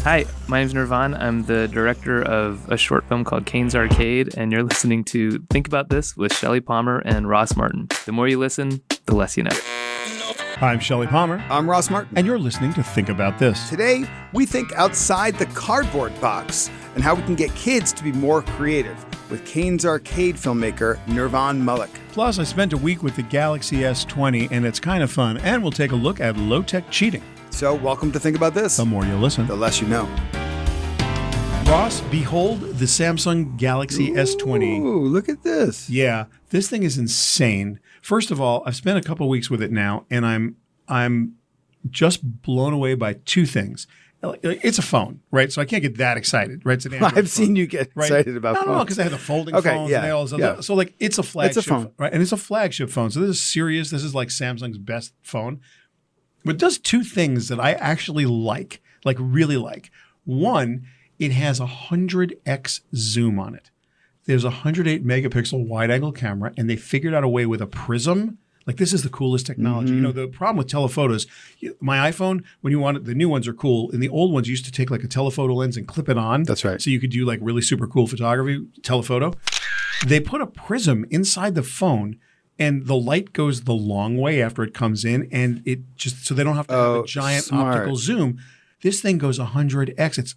Hi, my name's Nirvana. I'm the director of a short film called Caines Arcade, and you're listening to Think About This with Shelly Palmer and Ross Martin. The more you listen, the less you know. I'm Shelly Palmer. I'm Ross Martin. And you're listening to Think About This. Today, we think outside the cardboard box and how we can get kids to be more creative with Caines Arcade filmmaker Nirvana Malik. Plus, I spent a week with the Galaxy S20, and it's kind of fun. And we'll take a look at low-tech cheating. So, welcome to Think About This. The more you listen, the less you know. Ross, behold the Samsung Galaxy S20. Ooh, look at this. Yeah, this thing is insane. First of all, I've spent a couple weeks with it now, and I'm just blown away by two things. It's a phone, right? So I can't get that excited, right? It's an Android I've seen you get excited about phones. No, because they have the folding phones. Yeah, and all this other. So it's a flagship. It's a phone. Right? And it's a flagship phone. So this is serious. This is like Samsung's best phone. But it does two things that I actually like really like. One, it has 100x zoom on it. There's a 108 megapixel wide angle camera, and they figured out a way with a prism. Like, this is the coolest technology. Mm-hmm. You know, the problem with telephotos, my iPhone, when you want it, the new ones are cool. And the old ones used to take like a telephoto lens and clip it on. That's right. So you could do like really super cool photography, telephoto. They put a prism inside the phone, and the light goes the long way after it comes in, and it just, so they don't have to have a giant optical zoom. This thing goes 100x.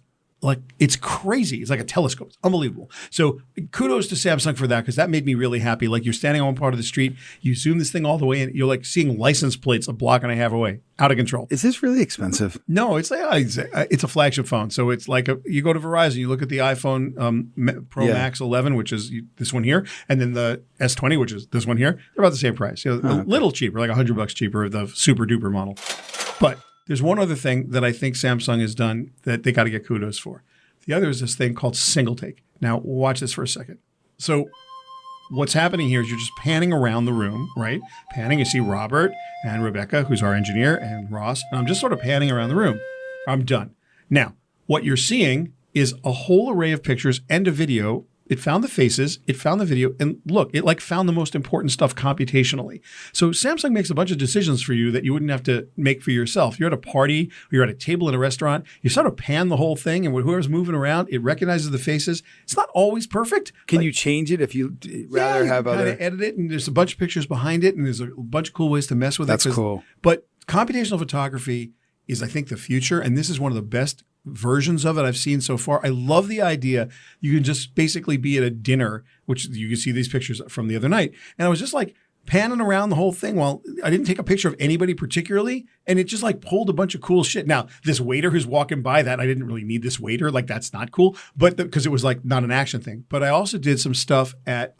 It's crazy. It's like a telescope. It's unbelievable. So kudos to Samsung for that, because that made me really happy. Like, you're standing on one part of the street, you zoom this thing all the way in, you're like seeing license plates a block and a half away, out of control. Is this really expensive? No, it's a flagship phone. So it's like you go to Verizon, you look at the iPhone Pro Max 11, which is this one here, and then the S20, which is this one here. They're about the same price. A little cheaper, like $100 cheaper, the super duper model. But there's one other thing that I think Samsung has done that they got to get kudos for. The other is this thing called single take. Now, watch this for a second. So what's happening here is you're just panning around the room, right? Panning, you see Robert and Rebecca, who's our engineer, and Ross. And I'm just sort of panning around the room. I'm done. Now, what you're seeing is a whole array of pictures and a video. It found the faces, it found the video, and look, it found the most important stuff computationally. So Samsung makes a bunch of decisions for you that you wouldn't have to make for yourself. You're at a party, or you're at a table in a restaurant, you sort of pan the whole thing, and whoever's moving around, it recognizes the faces. It's not always perfect. Can you change it if you rather have other? You kind of edit it, and there's a bunch of pictures behind it, and there's a bunch of cool ways to mess with it. That's cool. But computational photography is, I think, the future, and this is one of the best versions of it I've seen so far. I love the idea. You can just basically be at a dinner, which you can see these pictures from the other night. And I was just like panning around the whole thing while I didn't take a picture of anybody particularly. And it just like pulled a bunch of cool shit. Now, this waiter who's walking by, that I didn't really need this waiter. Like, that's not cool. But because it was like not an action thing. But I also did some stuff at,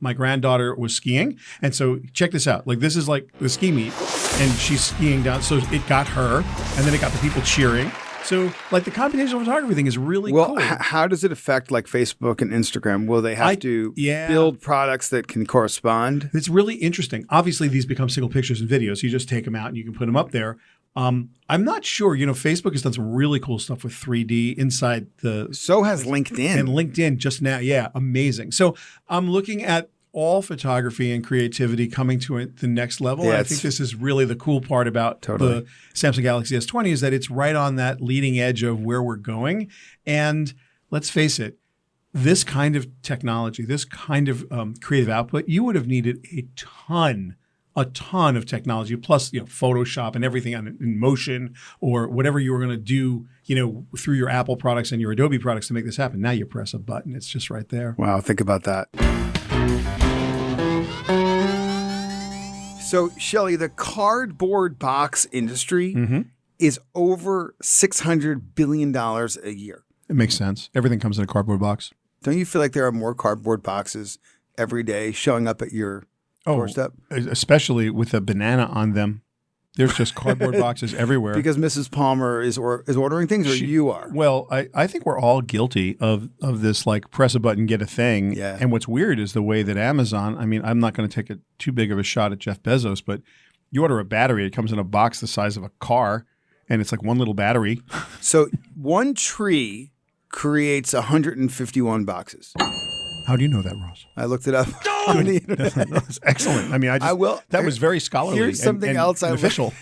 my granddaughter was skiing. And so check this out. Like, this is like the ski meet, and she's skiing down. So it got her, and then it got the people cheering. So, like, the computational photography thing is really cool. Well, how does it affect, like, Facebook and Instagram? Will they have to build products that can correspond? It's really interesting. Obviously, these become single pictures and videos. You just take them out and you can put them up there. I'm not sure. You know, Facebook has done some really cool stuff with 3D inside the... So has LinkedIn. And LinkedIn just now. Yeah, amazing. So I'm looking at all photography and creativity coming to the next level. Yeah, I think this is really the cool part about the Samsung Galaxy S20 is that it's right on that leading edge of where we're going. And let's face it, this kind of technology, this kind of creative output, you would have needed a ton of technology, plus, Photoshop and everything in motion, or whatever you were going to do, through your Apple products and your Adobe products to make this happen. Now you press a button. It's just right there. Wow. Think about that. So, Shelly, the cardboard box industry is over $600 billion a year. It makes sense. Everything comes in a cardboard box. Don't you feel like there are more cardboard boxes every day showing up at your doorstep? Especially with a banana on them. There's just cardboard boxes everywhere. Because Mrs. Palmer is ordering things, or you are? Well, I think we're all guilty of this, like, press a button, get a thing. Yeah. And what's weird is the way that Amazon, I mean, I'm not going to take too big of a shot at Jeff Bezos, but you order a battery, it comes in a box the size of a car, and it's like one little battery. So one tree creates 151 boxes. How do you know that, Ross? I looked it up on the internet. That's excellent. I mean, that was very scholarly. Here's something else official.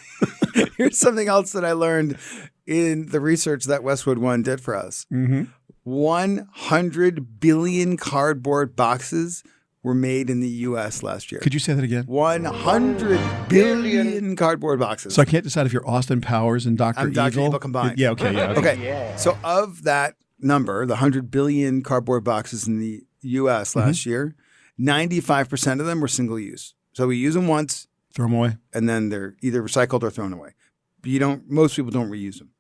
Here's something else that I learned in the research that Westwood One did for us. 100 billion cardboard boxes were made in the U.S. last year. Could you say that again? 100 billion cardboard boxes. So I can't decide if you're Austin Powers and Dr. I'm Evil. Dr. Evil combined. Yeah, okay. Yeah, Okay. So of that number, the 100 billion cardboard boxes in the U.S. last year, 95% of them were single use. So we use them once. Throw them away. And then they're either recycled or thrown away. But most people don't reuse them.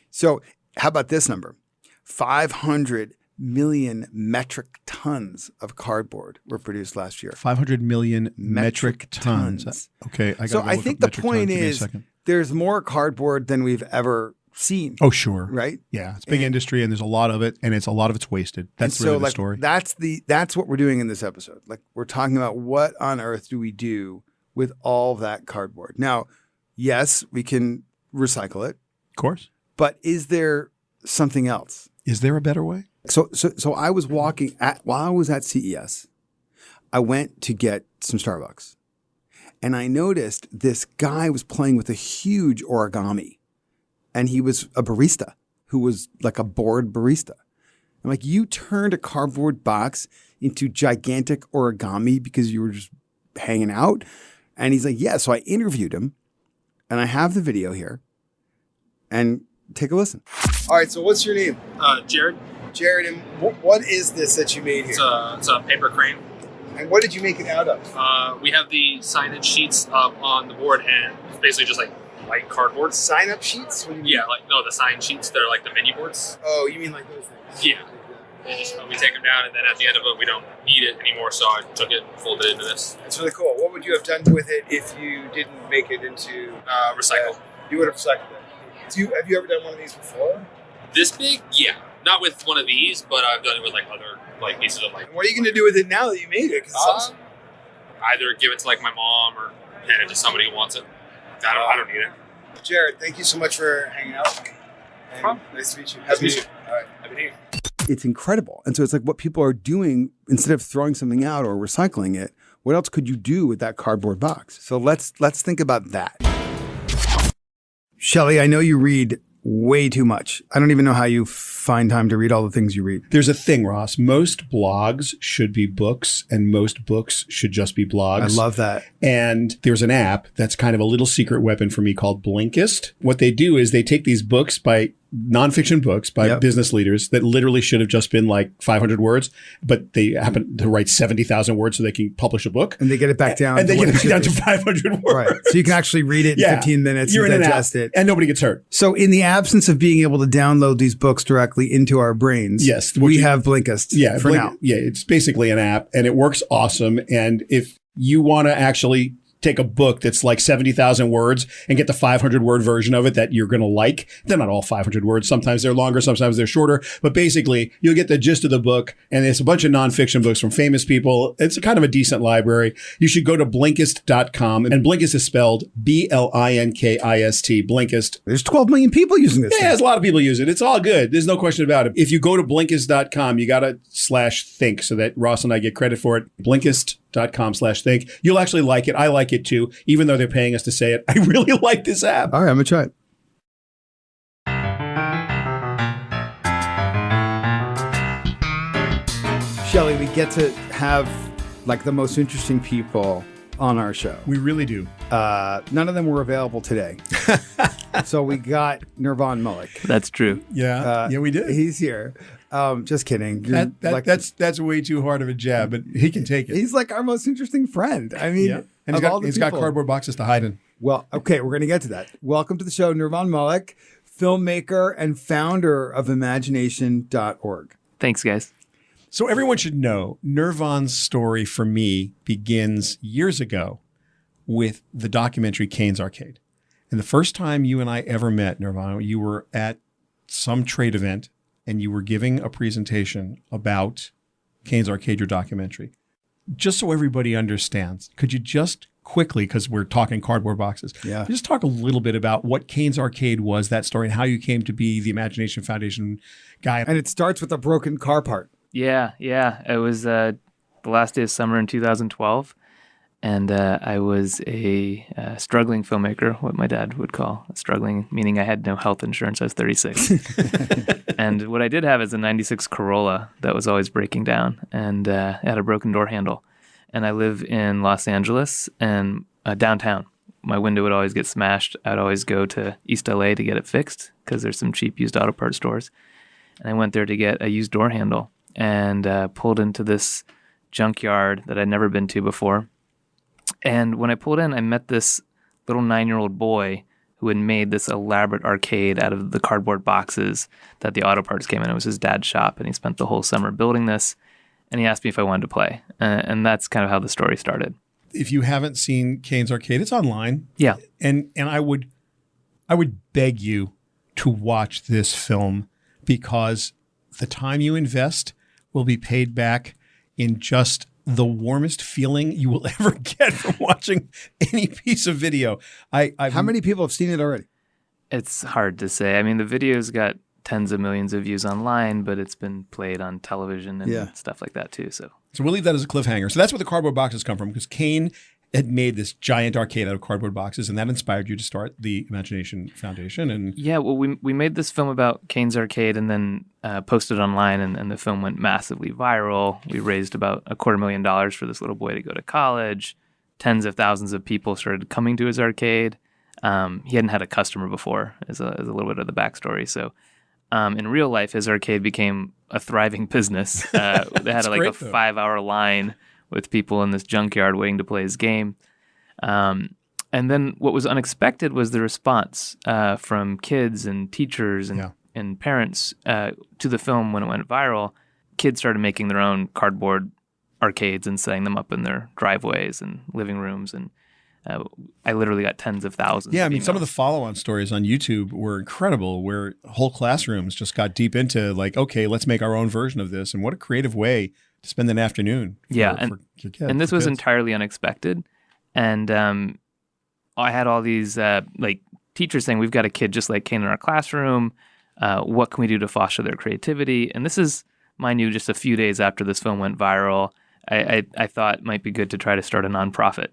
So how about this number? 500 million metric tons of cardboard were produced last year. 500 million metric tons. Okay. I think the point is there's more cardboard than we've ever seen. Oh, sure. Right? Yeah. It's big industry and there's a lot of it and a lot of it's wasted. That's really the story. That's what we're doing in this episode. Like we're talking about what on earth do we do with all that cardboard. Now, yes, we can recycle it. Of course. But is there something else? Is there a better way? So I was while I was at CES, I went to get some Starbucks. And I noticed this guy was playing with a huge origami. And he was a barista who was like a bored barista. I'm like, you turned a cardboard box into gigantic origami because you were just hanging out? And he's like, yeah. So I interviewed him and I have the video here. And take a listen. All right. So what's your name? Jared. Jared, and what is this that you made here? It's a paper crane. And what did you make it out of? We have the signage sheets up on the board, and it's basically just like white cardboard. Sign-up sheets? What do you mean? Yeah, the sign sheets. They're like the menu boards. Oh, you mean like those things? Yeah. We take them down, and then at the end of it, we don't need it anymore, so I took it and folded it into this. That's really cool. What would you have done with it if you didn't make it into... Recycle. You would have recycled it. Have you ever done one of these before? This big? Yeah. Not with one of these, but I've done it with other pieces of What are you going to do with it now that you made it? 'Cause it's awesome. Either give it to my mom or hand it to somebody who wants it. I don't need it. Jared, thank you so much for hanging out with me. Nice to meet you. Nice to meet you. All right. Happy New Year. It's incredible. And so it's like what people are doing instead of throwing something out or recycling it. What else could you do with that cardboard box? So let's think about that. Shelly, I know you read way too much. I don't even know how you find time to read all the things you read. There's a thing, Ross. Most blogs should be books and most books should just be blogs. I love that. And there's an app that's kind of a little secret weapon for me called Blinkist. What they do is they take these books nonfiction books by business leaders that literally should have just been 500 words, but they happen to write 70,000 words so they can publish a book. And they get it back down. And they get it back down to 500 words. Right. So you can actually read it in 15 minutes You're and in digest it. And nobody gets hurt. So in the absence of being able to download these books directly into our brains, yes, we have Blinkist for now. Yeah, it's basically an app and it works awesome. And if you want to actually take a book that's 70,000 words and get the 500 word version of it that you're going to like. They're not all 500 words. Sometimes they're longer, sometimes they're shorter, but basically you'll get the gist of the book. And it's a bunch of nonfiction books from famous people. It's kind of a decent library. You should go to Blinkist.com, and Blinkist is spelled Blinkist. Blinkist. There's 12 million people using this. Yeah, there's a lot of people use it. It's all good. There's no question about it. If you go to Blinkist.com, you got to /think so that Ross and I get credit for it. Blinkist.com/think. You'll actually like it. I like it too, even though they're paying us to say it. I really like this app. All right, I'm going to try it. Shelly, we get to have the most interesting people on our show. We really do. None of them were available today. So we got Nirvana Malik. That's true. Yeah, we did. He's here. Just kidding. That's way too hard of a jab, but he can take it. He's our most interesting friend. I mean, and he's got cardboard boxes to hide in. Well, okay, we're going to get to that. Welcome to the show, Nirvana Malik, filmmaker and founder of Imagination.org. Thanks, guys. So everyone should know Nirvana's story for me begins years ago with the documentary Caines Arcade. And the first time you and I ever met, Nirvana, you were at some trade event and you were giving a presentation about Caines Arcade, your documentary. Just so everybody understands, could you just quickly, because we're talking cardboard boxes, just talk a little bit about what Caines Arcade was, that story, and how you came to be the Imagination Foundation guy. And it starts with a broken car part. Yeah. It was the last day of summer in 2012. And I was a struggling filmmaker, what my dad would call struggling, meaning I had no health insurance. I was 36. And what I did have is a 96 Corolla that was always breaking down, and it had a broken door handle. And I live in Los Angeles and downtown. My window would always get smashed. I'd always go to East LA to get it fixed because there's some cheap used auto parts stores. And I went there to get a used door handle and pulled into this junkyard that I'd never been to before. And when I pulled in, I met this little 9-year-old boy who had made this elaborate arcade out of the cardboard boxes that the auto parts came in. It was his dad's shop, and he spent the whole summer building this. And he asked me if I wanted to play. And that's kind of how the story started. If you haven't seen Caines Arcade, it's online. Yeah. And I would beg you to watch this film because the time you invest will be paid back in just the warmest feeling you will ever get from watching any piece of video. How many people have seen it already? It's hard to say. I mean, the video's got tens of millions of views online, but it's been played on television and stuff like that too. So we'll leave that as a cliffhanger. So that's where the cardboard boxes come from, because Caine had made this giant arcade out of cardboard boxes, and that inspired you to start the Imagination Foundation. And yeah, well, we made this film about Caines Arcade and then posted online, and the film went massively viral. We raised about $250,000 for this little boy to go to college. Tens of thousands of people started coming to his arcade. He hadn't had a customer before, as a little bit of the backstory. So in real life, his arcade became a thriving business. They had like a 5-hour line with people in this junkyard waiting to play his game. And then what was unexpected was the response from kids and teachers and parents to the film when it went viral. Kids started making their own cardboard arcades and setting them up in their driveways and living rooms. And I literally got tens of thousands. Yeah, I mean, some of the follow-on stories on YouTube were incredible, where whole classrooms just got deep into like, okay, let's make our own version of this. And what a creative way to spend an afternoon. For your kids, and this was entirely unexpected. And I had all these like teachers saying, we've got a kid just like Caine in our classroom. What can we do to foster their creativity? And this is, mind you, just a few days after this film went viral. I thought it might be good to try to start a nonprofit.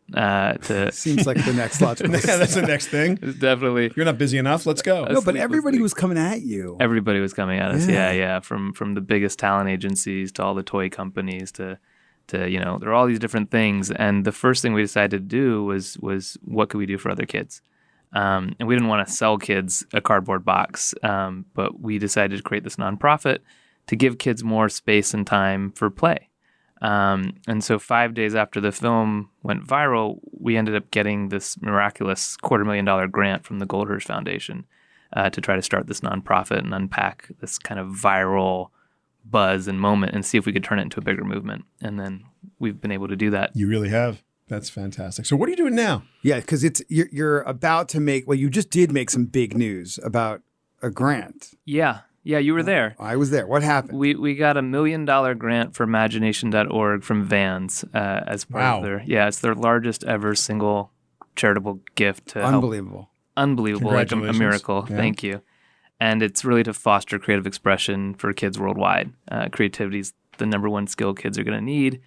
Seems like the next logical step. That's the next thing. It's definitely. You're not busy enough. Let's go. No, but everybody was coming at you. Everybody was coming at us. Yeah. From the biggest talent agencies to all the toy companies to there are all these different things. And the first thing we decided to do was what could we do for other kids? And we didn't want to sell kids a cardboard box, but we decided to create this nonprofit to give kids more space and time for play. And so 5 days after the film went viral, we ended up getting this miraculous $250,000 grant from the Goldhirsch Foundation to try to start this nonprofit and unpack this kind of viral buzz and moment and see if we could turn it into a bigger movement. And then we've been able to do that. You really have. That's fantastic. So what are you doing now? Yeah, because you're about to make, you just did make some big news about a grant. Yeah, you were there. I was there. What happened? We got $1 million grant for Imagination.org from Vans as part of their, it's their largest ever single charitable gift to Unbelievable. Like a miracle. Yeah. Thank you. And it's really to foster creative expression for kids worldwide. Creativity is the number one skill kids are going to need.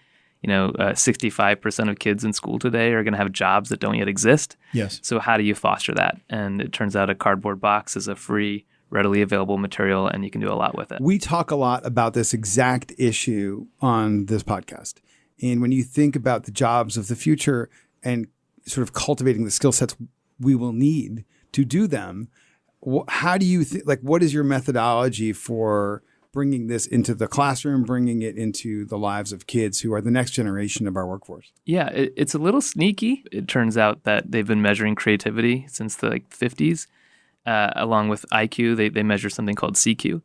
65% of kids in school today are going to have jobs that don't yet exist. Yes. So how do you foster that? And it turns out a cardboard box is a free, readily available material, and you can do a lot with it. We talk a lot about this exact issue on this podcast. And when you think about the jobs of the future and sort of cultivating the skill sets we will need to do them, how do you think, what is your methodology for bringing this into the classroom, bringing it into the lives of kids who are the next generation of our workforce? Yeah, it's a little sneaky. It turns out that they've been measuring creativity since the 50s. Along with IQ, they measure something called CQ.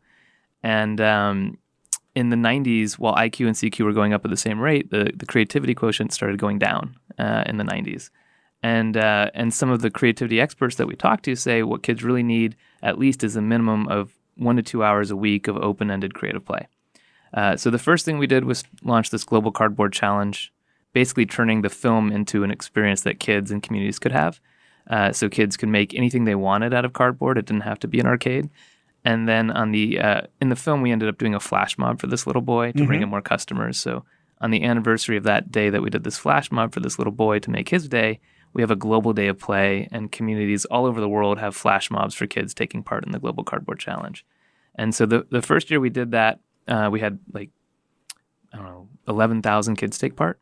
And in the 90s, while IQ and CQ were going up at the same rate, the creativity quotient started going down in the 90s. And some of the creativity experts that we talk to say what kids really need at least is a minimum of 1 to 2 hours a week of open-ended creative play. So the first thing we did was launch this global cardboard challenge, basically turning the film into an experience that kids and communities could have. So kids could make anything they wanted out of cardboard. It didn't have to be an arcade. And then in the film, we ended up doing a flash mob for this little boy to bring in more customers. So on the anniversary of that day that we did this flash mob for this little boy to make his day, we have a global day of play, and communities all over the world have flash mobs for kids taking part in the Global Cardboard Challenge. And so the first year we did that, we had 11,000 kids take part.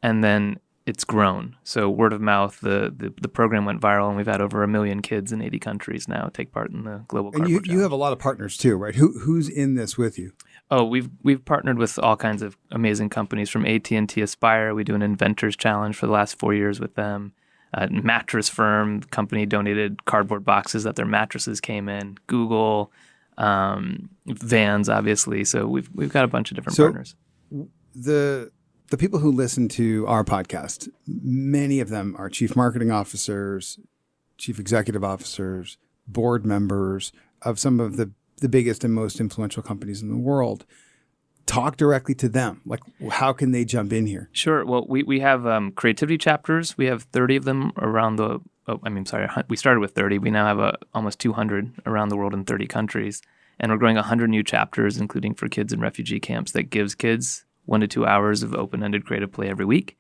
And then it's grown. So word of mouth, the program went viral, and we've had over 1 million kids in 80 countries now take part in the Global Cardboard Challenge. And you have a lot of partners too, right? Who's in this with you? Oh, we've partnered with all kinds of amazing companies, from AT&T Aspire. We do an Inventors Challenge for the last 4 years with them. Mattress firm, the company donated cardboard boxes that their mattresses came in. Google, Vans, obviously. So we've got a bunch of different partners. The people who listen to our podcast, many of them are chief marketing officers, chief executive officers, board members of some of the biggest and most influential companies in the world. Talk directly to them. Like, how can they jump in here? Sure. Well, we have creativity chapters. We have 30 of them around the. We started with 30. We now have almost 200 around the world in 30 countries, and we're growing 100 new chapters, including for kids in refugee camps, that gives kids 1 to 2 hours of open-ended creative play every week.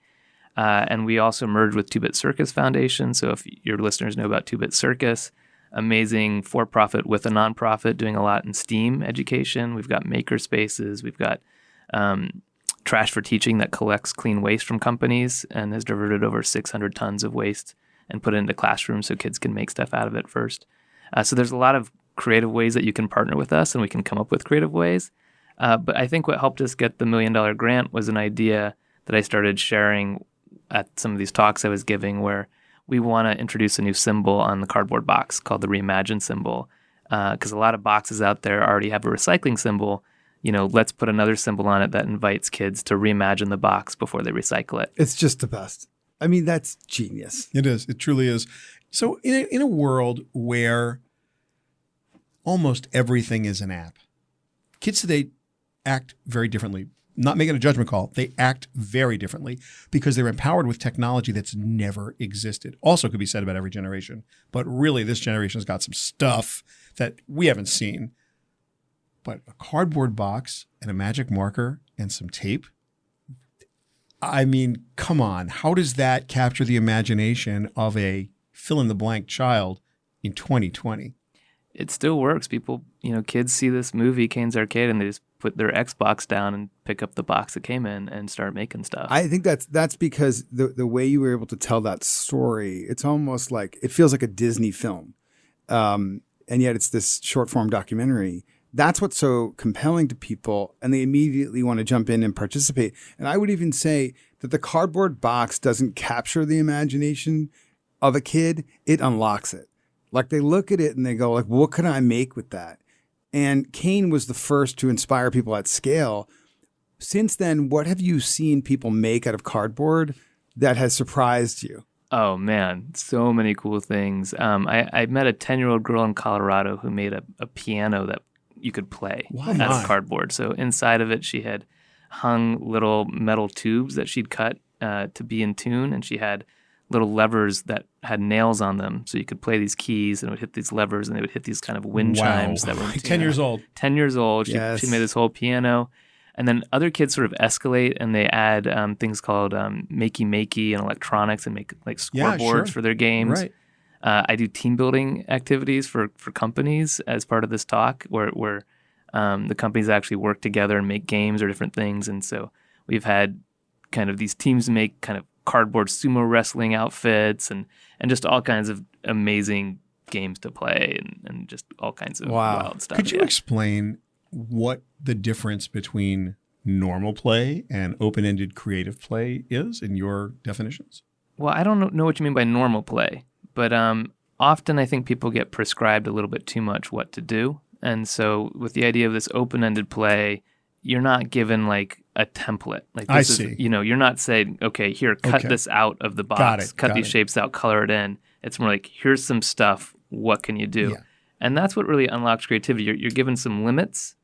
And we also merged with 2-Bit Circus Foundation. So if your listeners know about 2-Bit Circus, amazing for-profit with a nonprofit doing a lot in STEAM education. We've got maker spaces. We've got Trash for Teaching that collects clean waste from companies and has diverted over 600 tons of waste and put it into classrooms so kids can make stuff out of it first. So there's a lot of creative ways that you can partner with us, and we can come up with creative ways. But I think what helped us get the $1 million grant was an idea that I started sharing at some of these talks I was giving, where we want to introduce a new symbol on the cardboard box called the Reimagine symbol. Because a lot of boxes out there already have a recycling symbol. Let's put another symbol on it that invites kids to reimagine the box before they recycle it. It's just the best. I mean, that's genius. It is. It truly is. So in a world where almost everything is an app, kids today act very differently. Not making a judgment call. They act very differently because they're empowered with technology that's never existed. Also could be said about every generation, but really this generation's got some stuff that we haven't seen. But a cardboard box and a magic marker and some tape. I mean, come on. How does that capture the imagination of a fill-in-the-blank child in 2020? It still works. People, kids see this movie, Caines Arcade, and they just put their Xbox down and pick up the box that came in and start making stuff. I think that's because the way you were able to tell that story, it's almost like, it feels like a Disney film. And yet it's this short form documentary. That's what's so compelling to people, and they immediately want to jump in and participate. And I would even say that the cardboard box doesn't capture the imagination of a kid, it unlocks it. Like, they look at it and they go, like, what can I make with that? And Caine was the first to inspire people at scale. Since then, what have you seen people make out of cardboard that has surprised you? Oh, man, so many cool things. I met a 10-year-old girl in Colorado who made a piano that you could play out of cardboard. So inside of it, she had hung little metal tubes that she'd cut to be in tune, and she had little levers that had nails on them, so you could play these keys and it would hit these levers and they would hit these kind of wind chimes that were 10 years old. 10 years old. Yes. She made this whole piano. And then other kids sort of escalate and they add things called makey and electronics and make like scoreboards for their games. Right. I do team building activities for companies as part of this talk where the companies actually work together and make games or different things. And so we've had kind of these teams make kind of cardboard sumo wrestling outfits and just all kinds of amazing games to play and just all kinds of wild stuff. Could you explain what the difference between normal play and open-ended creative play is in your definitions? Well, I don't know what you mean by normal play, but often I think people get prescribed a little bit too much what to do. And so with the idea of this open-ended play, you're not given like a template. Like this I see. You're not saying, okay, here, cut this out of the box, cut these shapes out, color it in. It's more like, here's some stuff. What can you do? Yeah. And that's what really unlocks creativity. You're given some limits,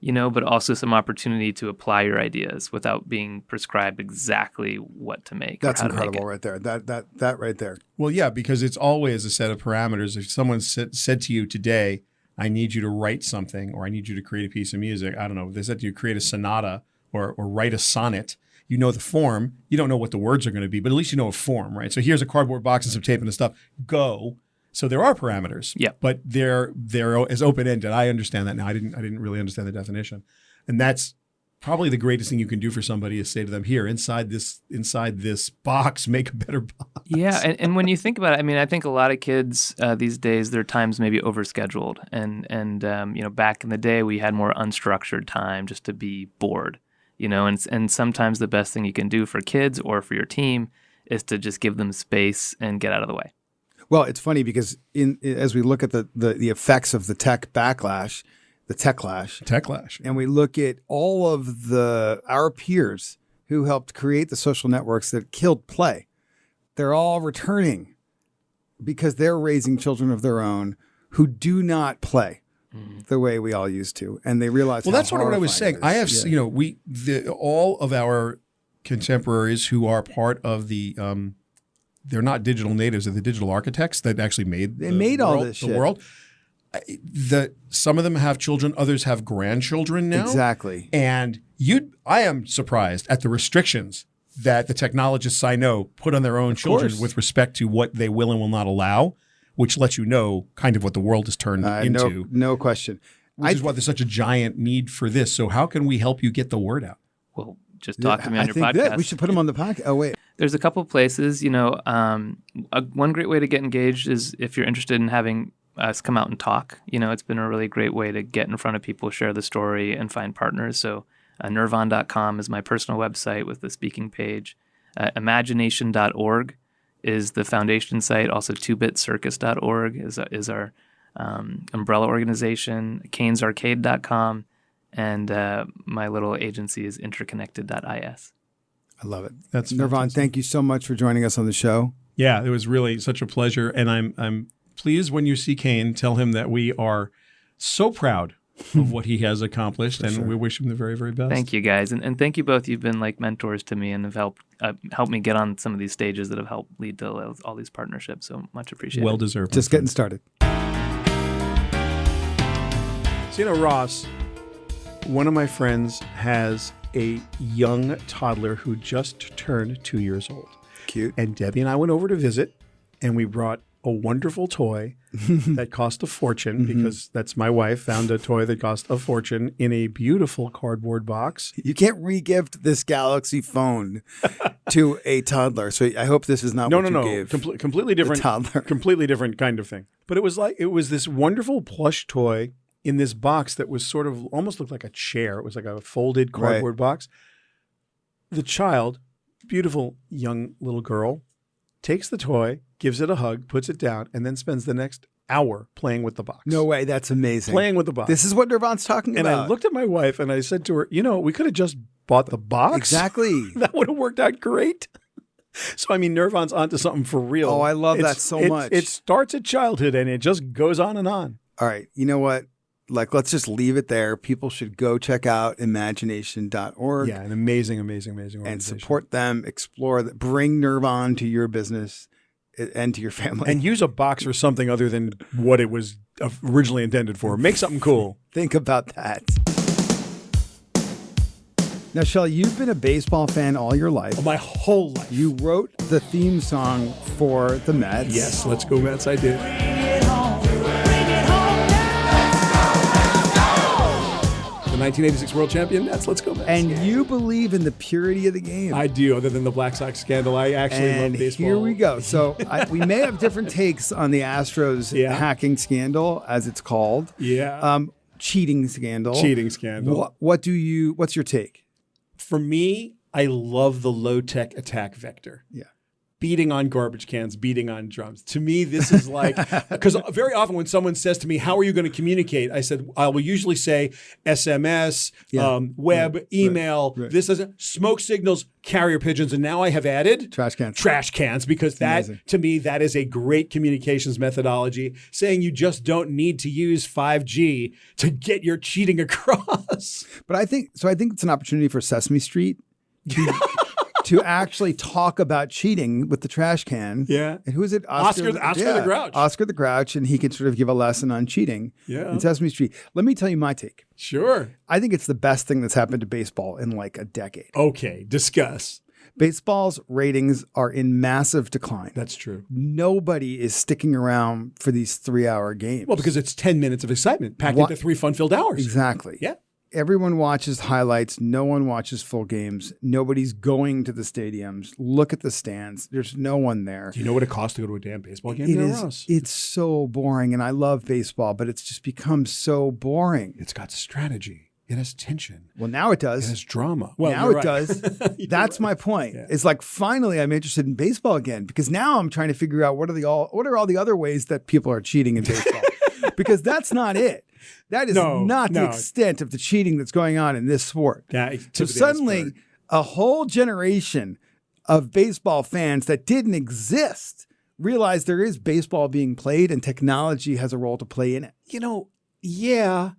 but also some opportunity to apply your ideas without being prescribed exactly what to make. That's incredible right there. That right there. Well, yeah, because it's always a set of parameters. If someone said to you today, I need you to write something or I need you to create a piece of music, I don't know, if they said to you create a sonata or write a sonnet, you know the form. You don't know what the words are going to be, but at least you know a form, right? So here's a cardboard box and some tape and stuff. Go. So there are parameters. Yeah. But they're as open-ended. I understand that now. I didn't really understand the definition. And that's probably the greatest thing you can do for somebody is say to them, here, inside this box, make a better box. Yeah, and when you think about it, I mean, I think a lot of kids these days, their time's maybe overscheduled, and back in the day, we had more unstructured time just to be bored, and sometimes the best thing you can do for kids or for your team is to just give them space and get out of the way. Well, it's funny because as we look at the effects of the tech backlash. The techlash. And we look at all of our peers who helped create the social networks that killed play. They're all returning because they're raising children of their own who do not play the way we all used to. And they realize, well, that's sort of what I was saying. I have, all of our contemporaries who are part of the, they're not digital natives, they're the digital architects that actually made all this shit. The world. Some of them have children, others have grandchildren now. Exactly. And I am surprised at the restrictions that the technologists I know put on their own children with respect to what they will and will not allow, which lets you know kind of what the world has turned into. No question. Which is why there's such a giant need for this. So how can we help you get the word out? Well, just talk to me on your podcast. We should put them on the podcast. Oh, wait. There's a couple places, one great way to get engaged is if you're interested in having us come out and talk. It's been a really great way to get in front of people, share the story, and find partners. So Nirvana.com is my personal website with the speaking page. Imagination.org is the foundation site. Also 2bitcircus.org is our umbrella organization. CainesArcade.com. And my little agency is interconnected.is. I love it. That's Nirvana, thank you so much for joining us on the show. Yeah, it was really such a pleasure. And I'm please, when you see Cain, tell him that we are so proud of what he has accomplished, and we wish him the very, very best. Thank you, guys, and thank you both. You've been like mentors to me and have helped me get on some of these stages that have helped lead to all these partnerships. So much appreciated. Well deserved. Just getting started. So, Ross, one of my friends has a young toddler who just turned 2 years old. Cute. And Debbie and I went over to visit, and we brought a wonderful toy that cost a fortune because that's my wife found a toy that cost a fortune in a beautiful cardboard box. You can't re-gift this Galaxy phone to a toddler. So I hope this is not what you gave. Completely different toddler. Completely different kind of thing. But it was this wonderful plush toy in this box that was sort of almost looked like a chair. It was like a folded cardboard box. The child, beautiful young little girl, takes the toy, gives it a hug, puts it down, and then spends the next hour playing with the box. No way. That's amazing. Playing with the box. This is what Nirvana's talking about. about. And I looked at my wife and I said to her, we could have just bought the box. Exactly. That would have worked out great. So, Nirvana's onto something for real. Oh, I love that so much. It starts at childhood and it just goes on and on. All right. You know what? Let's just leave it there. People should go check out imagination.org. Yeah, an amazing organization. And support them, explore, bring Nirvana to your business and to your family. And use a box for something other than what it was originally intended for. Make something cool. Think about that. Now, Shelly, you've been a baseball fan all your life. My whole life. You wrote the theme song for the Mets. Yes, let's go Mets, I did. The 1986 World Champion Mets. Let's go Mets. And you believe in the purity of the game. I do, other than the Black Sox scandal. I actually love baseball. Here we go. So we may have different takes on the Astros hacking scandal, as it's called. Yeah. Cheating scandal. What's your take? For me, I love the low-tech attack vector. Yeah. Beating on garbage cans, beating on drums. To me, this is like, because very often when someone says to me, how are you going to communicate? I will usually say SMS, web, email, this doesn't, smoke signals, carrier pigeons. And now I have added trash cans because to me, that is a great communications methodology, saying you just don't need to use 5G to get your cheating across. But I think it's an opportunity for Sesame Street to actually talk about cheating with the trash can. Yeah. And who is it? Oscar the Grouch. Oscar the Grouch, and he can sort of give a lesson on cheating in Sesame Street. Let me tell you my take. Sure. I think it's the best thing that's happened to baseball in like a decade. Okay, discuss. Baseball's ratings are in massive decline. That's true. Nobody is sticking around for these 3-hour games. Well, because it's 10 minutes of excitement packed into 3 fun-filled hours. Exactly. Yeah. Everyone watches highlights. No one watches full games. Nobody's going to the stadiums. Look at the stands. There's no one there. Do you know what it costs to go to a damn baseball game? It's so boring, and I love baseball, but it's just become so boring. It's got strategy. It has tension. Well, now it does. It has drama. Well, now it does. That's my point. Yeah. It's like finally I'm interested in baseball again because now I'm trying to figure out what are all the other ways that people are cheating in baseball because that's not it. That is not the extent of the cheating that's going on in this sport. Yeah, so suddenly a whole generation of baseball fans that didn't exist realize there is baseball being played and technology has a role to play in it. Yeah.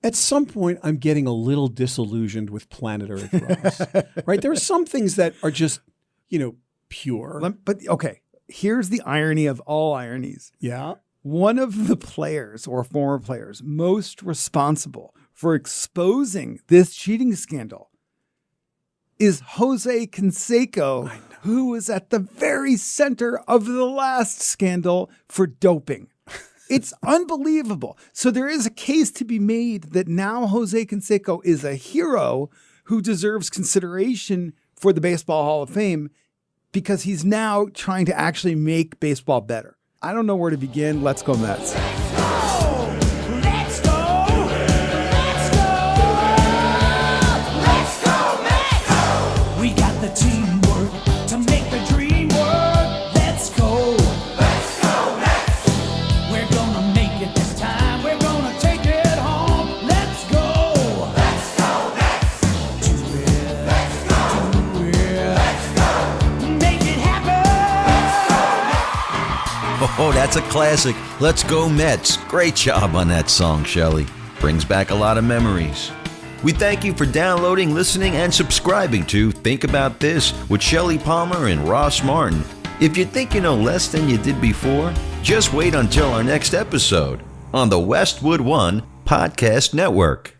At some point, I'm getting a little disillusioned with planet Earth, Ross. Right? There are some things that are just, pure. But okay, here's the irony of all ironies. Yeah. One of the players or former players most responsible for exposing this cheating scandal is Jose Canseco, who was at the very center of the last scandal for doping. It's unbelievable. So there is a case to be made that now Jose Canseco is a hero who deserves consideration for the Baseball Hall of Fame because he's now trying to actually make baseball better. I don't know where to begin. Let's go Mets. Oh, that's a classic. Let's go Mets. Great job on that song, Shelly. Brings back a lot of memories. We thank you for downloading, listening, and subscribing to Think About This with Shelly Palmer and Ross Martin. If you think you know less than you did before, just wait until our next episode on the Westwood One Podcast Network.